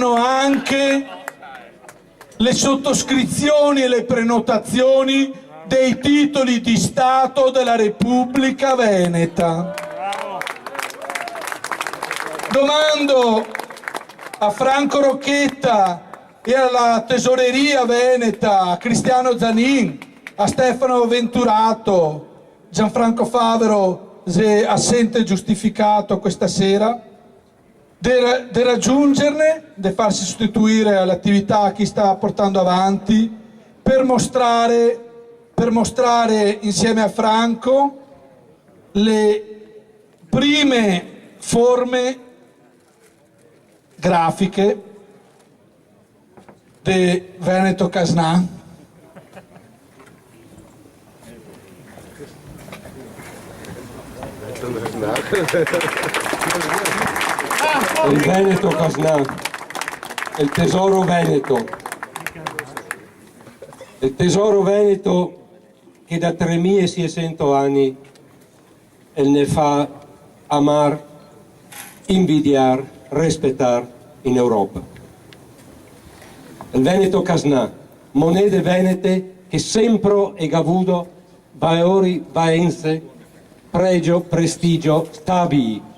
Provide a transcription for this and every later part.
abbiano anche le sottoscrizioni e le prenotazioni dei titoli di Stato della Repubblica Veneta. Domando a Franco Rocchetta e alla Tesoreria Veneta, a Cristiano Zanin, a Stefano Venturato, Gianfranco Favero, se assente giustificato questa sera, di raggiungerne, di farsi sostituire all'attività a chi sta portando avanti, per mostrare insieme a Franco le prime forme grafiche di Veneto Casnà. Il Veneto Casnà, il tesoro veneto. Il tesoro veneto che da 3600 anni ne fa amar, invidiar, rispettar in Europa. Il Veneto Casnà, monete venete che sempre è avuto valori vaense, pregio, prestigio, stabili,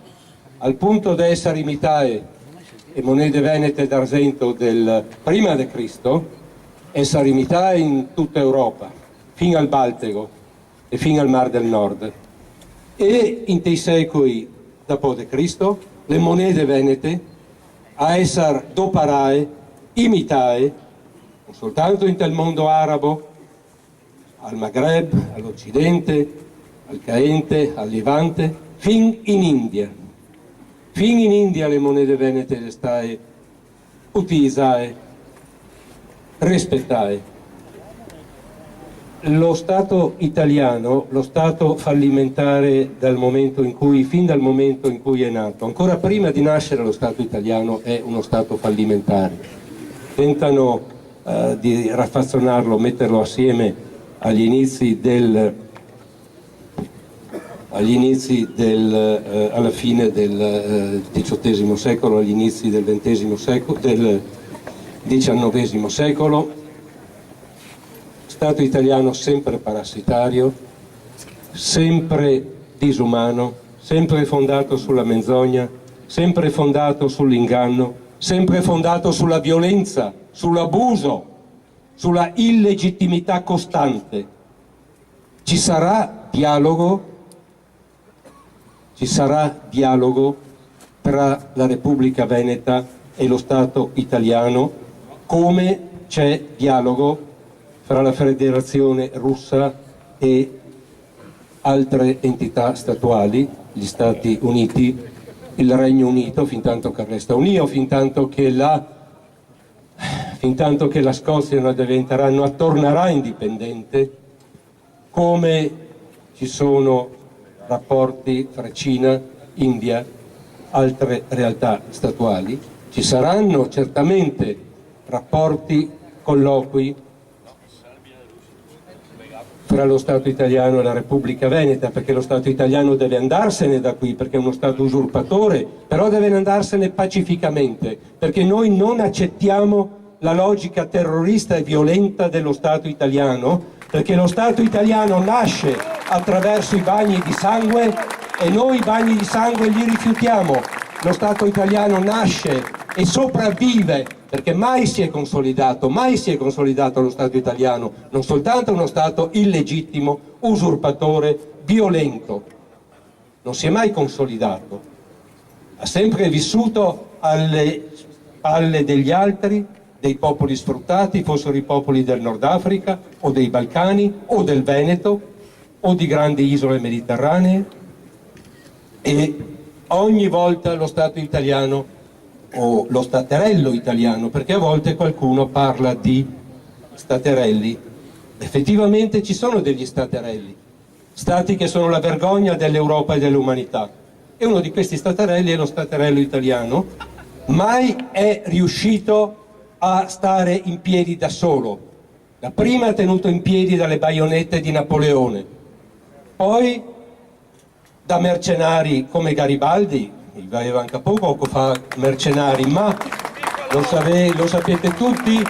al punto di essere imitate e monete venete d'argento del prima di Cristo, essere imitate in tutta Europa, fino al Baltico e fino al Mar del Nord. E in dei secoli dopo di Cristo, le monete venete a essere doparate, imitate, non soltanto in del mondo arabo, al Maghreb, all'Occidente, al Caente, al Levante, fin in India. Fin in India le monete venete le state utilizzate, rispettate. Lo Stato italiano, lo Stato fallimentare fin dal momento in cui è nato, ancora prima di nascere lo Stato italiano è uno Stato fallimentare. Tentano di raffazzonarlo, metterlo assieme alla fine del XVIII secolo, agli inizi del XIX secolo. Stato italiano sempre parassitario, sempre disumano, sempre fondato sulla menzogna, sempre fondato sull'inganno, sempre fondato sulla violenza, sull'abuso, sulla illegittimità costante. Ci sarà dialogo tra la Repubblica Veneta e lo Stato italiano, come c'è dialogo fra la Federazione Russa e altre entità statuali, gli Stati Uniti, il Regno Unito, fin tanto che resta unito, fin tanto che la Scozia non tornerà indipendente, come ci sono rapporti fra Cina, India, altre realtà statuali. Ci saranno certamente rapporti, colloqui fra lo Stato italiano e la Repubblica Veneta, perché lo Stato italiano deve andarsene da qui, perché è uno Stato usurpatore, però deve andarsene pacificamente, perché noi non accettiamo la logica terrorista e violenta dello Stato italiano, perché lo Stato italiano nasce attraverso i bagni di sangue e noi i bagni di sangue li rifiutiamo. Lo Stato italiano nasce e sopravvive perché mai si è consolidato lo Stato italiano, non soltanto uno Stato illegittimo, usurpatore, violento. Non si è mai consolidato, ha sempre vissuto alle spalle degli altri, dei popoli sfruttati, fossero i popoli del Nord Africa o dei Balcani o del Veneto o di grandi isole mediterranee, e ogni volta lo Stato italiano o lo staterello italiano, perché a volte qualcuno parla di staterelli, effettivamente ci sono degli staterelli, stati che sono la vergogna dell'Europa e dell'umanità, e uno di questi staterelli è lo staterello italiano. Mai è riuscito a stare in piedi da solo, dapprima tenuto in piedi dalle baionette di Napoleone, poi da mercenari come Garibaldi, il aveva anche poco fa mercenari, ma lo sapete tutti,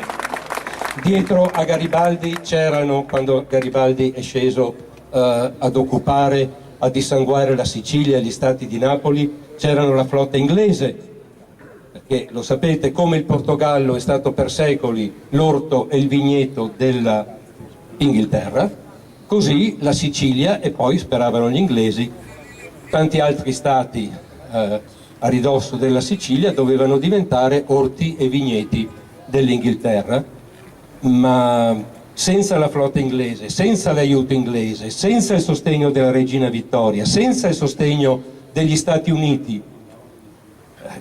dietro a Garibaldi c'erano, quando Garibaldi è sceso ad occupare, a dissanguare la Sicilia e gli stati di Napoli, c'erano la flotta inglese, perché lo sapete, come il Portogallo è stato per secoli l'orto e il vigneto dell'Inghilterra, così la Sicilia, e poi speravano gli inglesi, tanti altri stati a ridosso della Sicilia dovevano diventare orti e vigneti dell'Inghilterra, ma senza la flotta inglese, senza l'aiuto inglese, senza il sostegno della regina Vittoria, senza il sostegno degli Stati Uniti,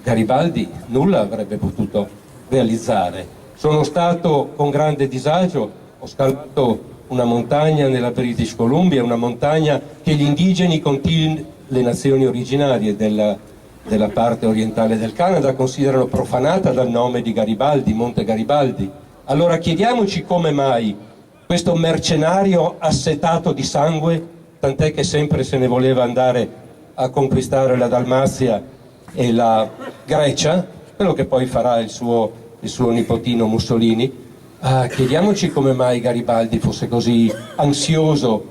Garibaldi nulla avrebbe potuto realizzare. Sono stato con grande disagio, ho scalato una montagna nella British Columbia, una montagna che gli indigeni continui, le nazioni originarie della parte orientale del Canada, considerano profanata dal nome di Garibaldi, Monte Garibaldi. Allora chiediamoci come mai questo mercenario assetato di sangue, tant'è che sempre se ne voleva andare a conquistare la Dalmazia e la Grecia, quello che poi farà il suo nipotino Mussolini, chiediamoci come mai Garibaldi fosse così ansioso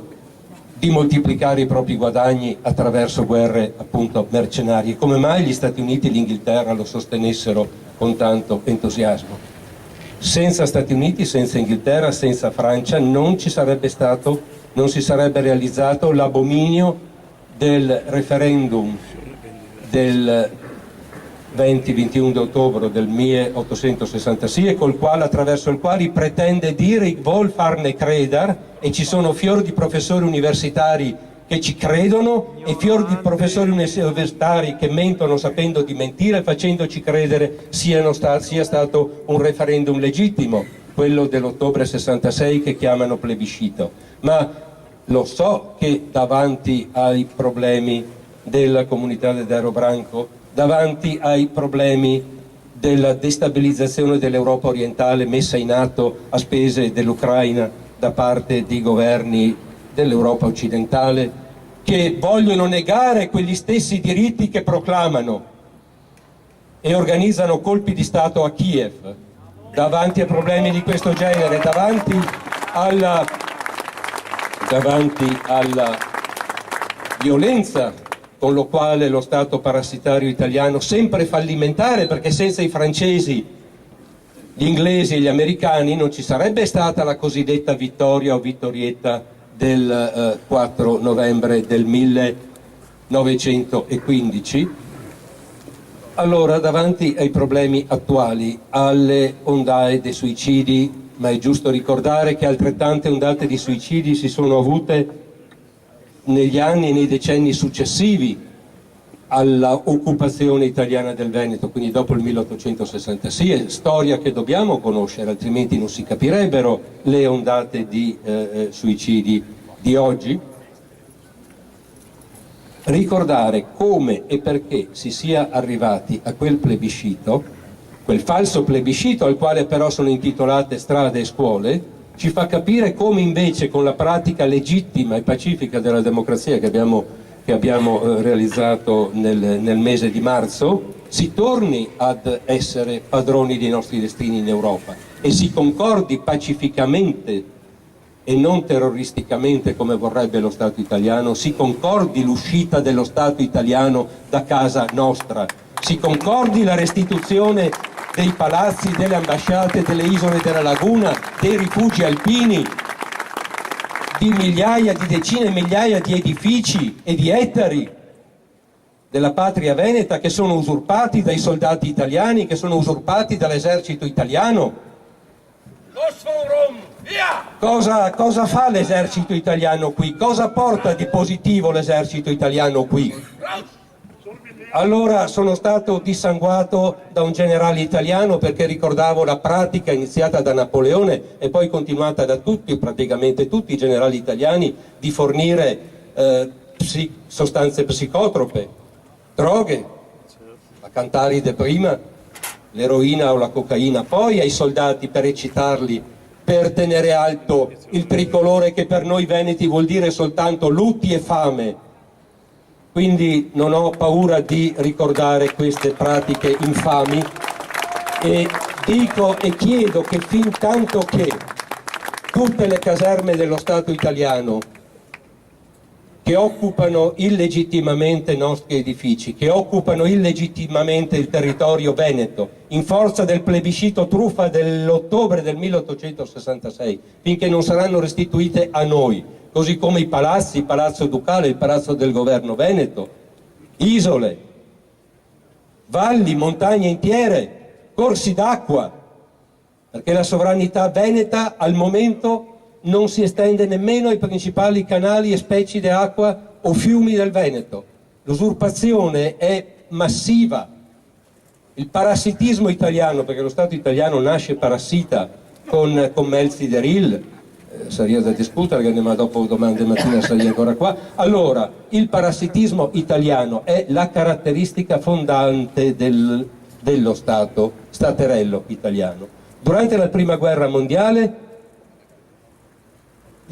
di moltiplicare i propri guadagni attraverso guerre appunto mercenarie, come mai gli Stati Uniti e l'Inghilterra lo sostenessero con tanto entusiasmo. Senza Stati Uniti, senza Inghilterra, senza Francia non si sarebbe realizzato l'abominio del referendum del 20-21 ottobre del 1866, attraverso il quale pretende dire "ich vuol farne credar", e ci sono fior di professori universitari che ci credono e fior di professori universitari che mentono sapendo di mentire, facendoci credere sia stato un referendum legittimo, quello dell'ottobre 66 che chiamano plebiscito. Ma lo so che davanti ai problemi della comunità del Dero Branco, davanti ai problemi della destabilizzazione dell'Europa orientale messa in atto a spese dell'Ucraina da parte di governi dell'Europa occidentale, che vogliono negare quegli stessi diritti che proclamano e organizzano colpi di Stato a Kiev, davanti a problemi di questo genere, davanti alla violenza con lo quale lo Stato parassitario italiano, sempre fallimentare, perché senza i francesi, gli inglesi e gli americani non ci sarebbe stata la cosiddetta vittoria o vittorietta del 4 novembre del 1915. Allora, davanti ai problemi attuali, alle ondate dei suicidi, ma è giusto ricordare che altrettante ondate di suicidi si sono avute negli anni e nei decenni successivi all'occupazione italiana del Veneto, quindi dopo il 1866, è storia che dobbiamo conoscere, altrimenti non si capirebbero le ondate di suicidi di oggi. Ricordare come e perché si sia arrivati a quel plebiscito, quel falso plebiscito al quale però sono intitolate strade e scuole, ci fa capire come invece con la pratica legittima e pacifica della democrazia che abbiamo realizzato nel mese di marzo si torni ad essere padroni dei nostri destini in Europa e si concordi pacificamente e non terroristicamente come vorrebbe lo Stato italiano, si concordi l'uscita dello Stato italiano da casa nostra, si concordi la restituzione dei palazzi, delle ambasciate, delle isole della laguna, dei rifugi alpini, di migliaia, di decine e migliaia di edifici e di ettari della patria veneta che sono usurpati dai soldati italiani, che sono usurpati dall'esercito italiano. Cosa fa l'esercito italiano qui? Cosa porta di positivo l'esercito italiano qui? Allora sono stato dissanguato da un generale italiano perché ricordavo la pratica iniziata da Napoleone e poi continuata da praticamente tutti i generali italiani di fornire sostanze psicotrope, droghe, la cantaride prima, l'eroina o la cocaina poi ai soldati per eccitarli, per tenere alto il tricolore che per noi veneti vuol dire soltanto lutti e fame. Quindi non ho paura di ricordare queste pratiche infami E dico e chiedo che fin tanto che tutte le caserme dello Stato italiano che occupano illegittimamente i nostri edifici, che occupano illegittimamente il territorio veneto, in forza del plebiscito truffa dell'ottobre del 1866, finché non saranno restituite a noi, così come i palazzi, il Palazzo Ducale, il Palazzo del Governo Veneto, isole, valli, montagne intiere, corsi d'acqua, perché la sovranità veneta al momento non si estende nemmeno ai principali canali e specchi d'acqua o fiumi del Veneto. L'usurpazione è massiva. Il parassitismo italiano, perché lo Stato italiano nasce parassita con Melzi Deril, sarebbe da discutere, che ma dopo domande mattina sarei ancora qua. Allora, il parassitismo italiano è la caratteristica fondante dello Stato staterello italiano. Durante la Prima Guerra Mondiale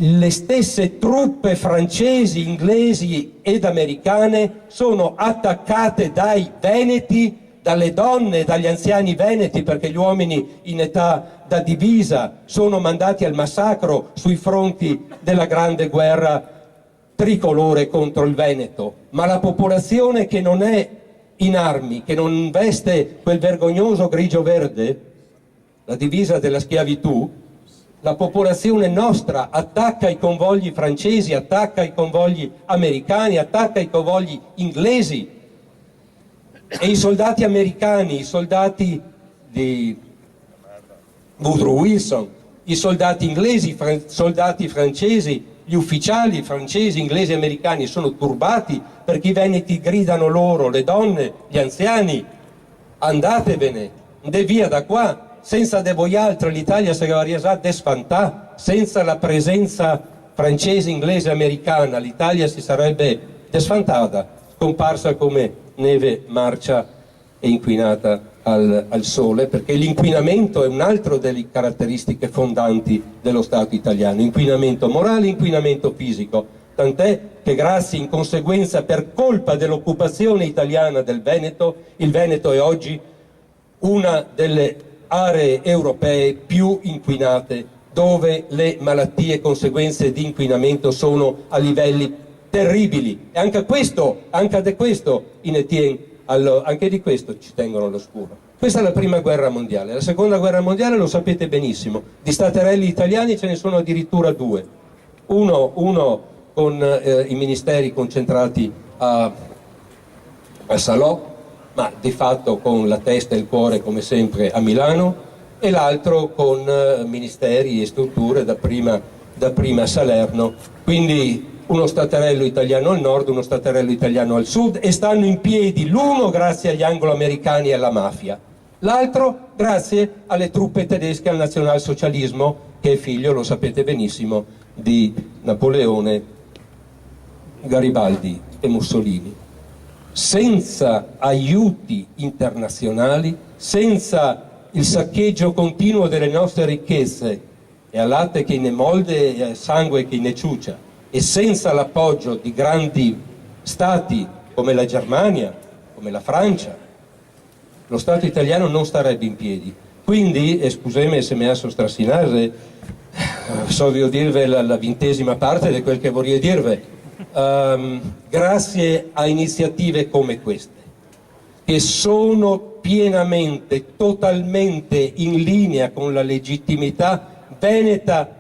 le stesse truppe francesi, inglesi ed americane sono attaccate dai veneti, dalle donne, dagli anziani veneti, perché gli uomini in età da divisa sono mandati al massacro sui fronti della grande guerra tricolore contro il Veneto. Ma la popolazione che non è in armi, che non veste quel vergognoso grigio-verde, la divisa della schiavitù, la popolazione nostra attacca i convogli francesi, attacca i convogli americani, attacca i convogli inglesi, e i soldati americani, i soldati di Woodrow Wilson, i soldati inglesi, i soldati francesi, gli ufficiali francesi, inglesi e americani sono turbati perché i veneti gridano loro, le donne, gli anziani: andatevene, de via da qua. Senza de voi altri l'Italia sarebbe già desfantà, senza la presenza francese, inglese e americana l'Italia si sarebbe desfantata, scomparsa come neve marcia e inquinata al sole, perché l'inquinamento è un'altra delle caratteristiche fondanti dello Stato italiano, inquinamento morale, inquinamento fisico, tant'è che grazie, in conseguenza, per colpa dell'occupazione italiana del Veneto, il Veneto è oggi una delle aree europee più inquinate, dove le malattie e conseguenze di inquinamento sono a livelli terribili. E anche di questo anche di questo ci tengono all'oscuro. Questa è la Prima Guerra Mondiale. La Seconda Guerra Mondiale, lo sapete benissimo, di staterelli italiani ce ne sono addirittura due. Uno con i ministeri concentrati a Salò, ma di fatto con la testa e il cuore, come sempre, a Milano, e l'altro con ministeri e strutture dapprima a Salerno. Quindi uno staterello italiano al nord, uno staterello italiano al sud, e stanno in piedi l'uno grazie agli anglo-americani e alla mafia, l'altro grazie alle truppe tedesche, al nazionalsocialismo, che è figlio, lo sapete benissimo, di Napoleone, Garibaldi e Mussolini. Senza aiuti internazionali, senza il saccheggio continuo delle nostre ricchezze, e a latte che ne molde e a sangue che ne ciuccia, e senza l'appoggio di grandi stati come la Germania, come la Francia, lo Stato italiano non starebbe in piedi. Quindi, scusami se mi ha sostrassinare, so di dirvi la 20ª parte di quel che vorrei dirvi. Grazie a iniziative come queste, che sono pienamente, totalmente in linea con la legittimità veneta,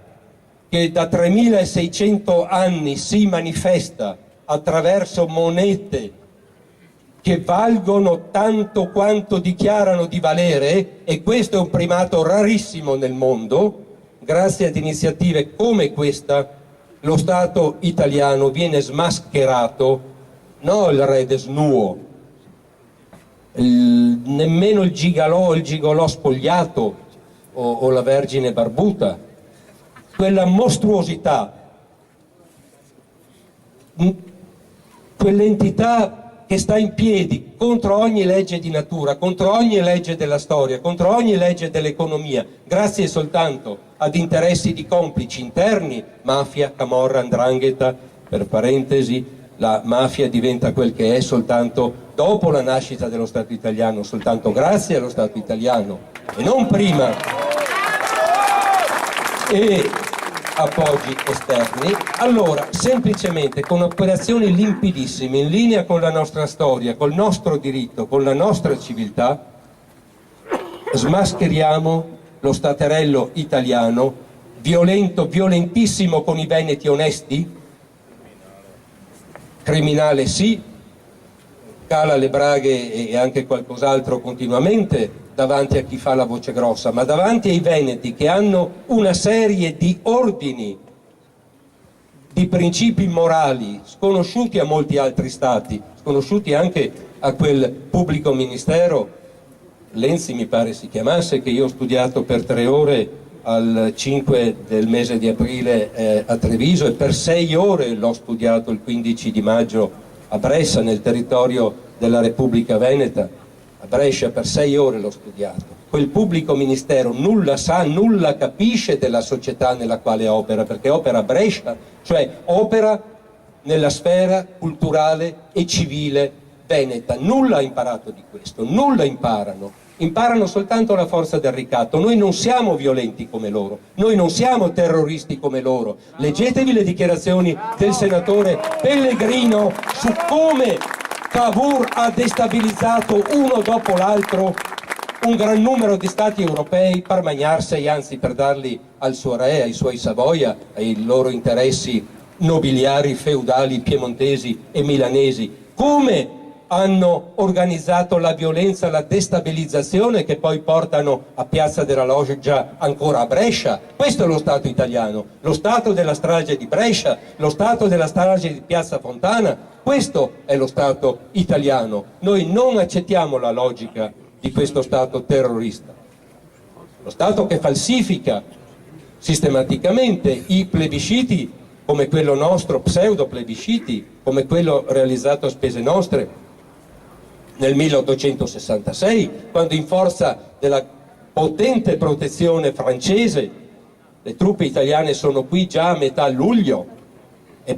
che da 3600 anni si manifesta attraverso monete che valgono tanto quanto dichiarano di valere, e questo è un primato rarissimo nel mondo. Grazie ad iniziative come questa lo Stato italiano viene smascherato, no il re desnuo, nemmeno il gigolò spogliato o la vergine barbuta, quella mostruosità, quell'entità che sta in piedi contro ogni legge di natura, contro ogni legge della storia, contro ogni legge dell'economia, grazie soltanto ad interessi di complici interni, mafia, camorra, 'ndrangheta, per parentesi, la mafia diventa quel che è soltanto dopo la nascita dello Stato italiano, soltanto grazie allo Stato italiano e non prima. E appoggi esterni, allora semplicemente con operazioni limpidissime, in linea con la nostra storia, col nostro diritto, con la nostra civiltà, smascheriamo lo staterello italiano, violento, violentissimo con i veneti onesti, criminale sì, cala le braghe e anche qualcos'altro continuamente davanti a chi fa la voce grossa, ma davanti ai veneti che hanno una serie di ordini, di principi morali sconosciuti a molti altri stati, sconosciuti anche a quel pubblico ministero, Lenzi mi pare si chiamasse, che io ho studiato per 3 ore al 5 del mese di aprile a Treviso, e per 6 ore l'ho studiato il 15 di maggio a Brescia, nel territorio della Repubblica Veneta. A Brescia per 6 ore l'ho studiato. Quel pubblico ministero nulla sa, nulla capisce della società nella quale opera, perché opera a Brescia, cioè opera nella sfera culturale e civile veneta. Nulla ha imparato di questo, nulla imparano soltanto la forza del ricatto. Noi non siamo violenti come loro, noi non siamo terroristi come loro. Leggetevi le dichiarazioni del senatore Pellegrino su come Cavour ha destabilizzato uno dopo l'altro un gran numero di stati europei per magnarseli, anzi per darli al suo re, ai suoi Savoia, ai loro interessi nobiliari, feudali, piemontesi e milanesi. Come hanno organizzato la violenza, la destabilizzazione che poi portano a Piazza della Loggia ancora a Brescia. Questo è lo Stato italiano, lo Stato della strage di Brescia, lo Stato della strage di Piazza Fontana. Questo è lo Stato italiano. Noi non accettiamo la logica di questo Stato terrorista, lo Stato che falsifica sistematicamente i plebisciti come quello nostro, pseudo plebisciti come quello realizzato a spese nostre nel 1866, quando in forza della potente protezione francese le truppe italiane sono qui già a metà luglio e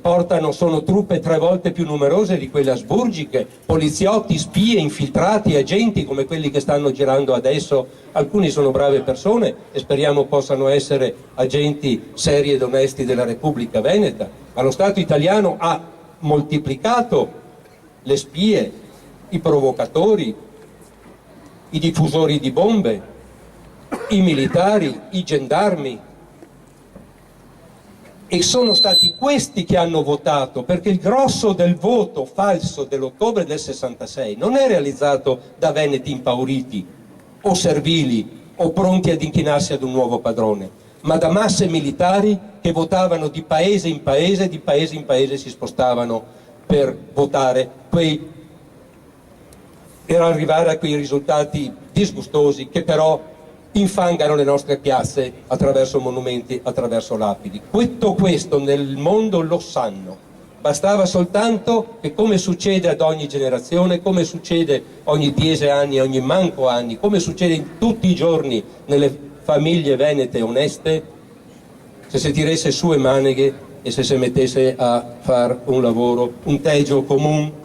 sono truppe 3 volte più numerose di quelle asburgiche, poliziotti, spie, infiltrati, agenti come quelli che stanno girando adesso. Alcuni sono brave persone e speriamo possano essere agenti seri ed onesti della Repubblica Veneta, ma lo Stato italiano ha moltiplicato le spie, i provocatori, i diffusori di bombe, i militari, i gendarmi, e sono stati questi che hanno votato, perché il grosso del voto falso dell'ottobre del 66 non è realizzato da veneti impauriti o servili o pronti ad inchinarsi ad un nuovo padrone, ma da masse militari che votavano di paese in paese si spostavano per votare per arrivare a quei risultati disgustosi che però infangano le nostre piazze attraverso monumenti, attraverso lapidi. Tutto questo nel mondo lo sanno. Bastava soltanto che, come succede ad ogni generazione, come succede ogni 10 anni, ogni manco anni, come succede in tutti i giorni nelle famiglie venete oneste, se si tirasse su le maneghe e se si mettesse a fare un lavoro, un tegio comune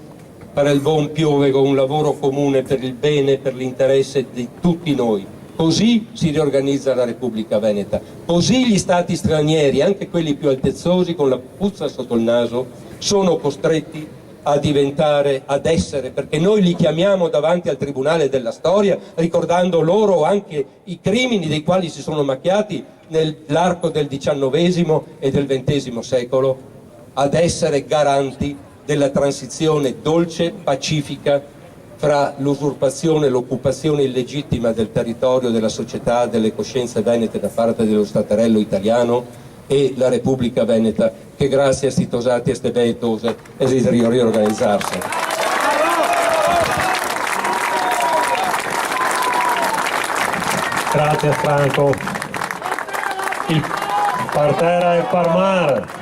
per il buon piovego, un lavoro comune per il bene, per l'interesse di tutti noi. Così si riorganizza la Repubblica Veneta, così gli stati stranieri, anche quelli più altezzosi con la puzza sotto il naso, sono costretti a diventare, ad essere, perché noi li chiamiamo davanti al Tribunale della Storia, ricordando loro anche i crimini dei quali si sono macchiati nell'arco del XIX e del XX secolo, ad essere garanti della transizione dolce, pacifica, fra l'usurpazione e l'occupazione illegittima del territorio, della società, delle coscienze venete da parte dello staterello italiano e la Repubblica Veneta, che grazie a sti tosati e ste veetose desidera riorganizzarsi. Grazie Franco. Il parterre è Parmar.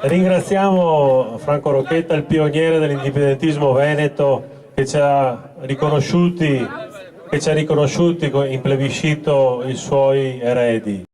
Ringraziamo Franco Rocchetta, il pioniere dell'indipendentismo veneto, che ci ha riconosciuti che ci ha riconosciuti in plebiscito i suoi eredi.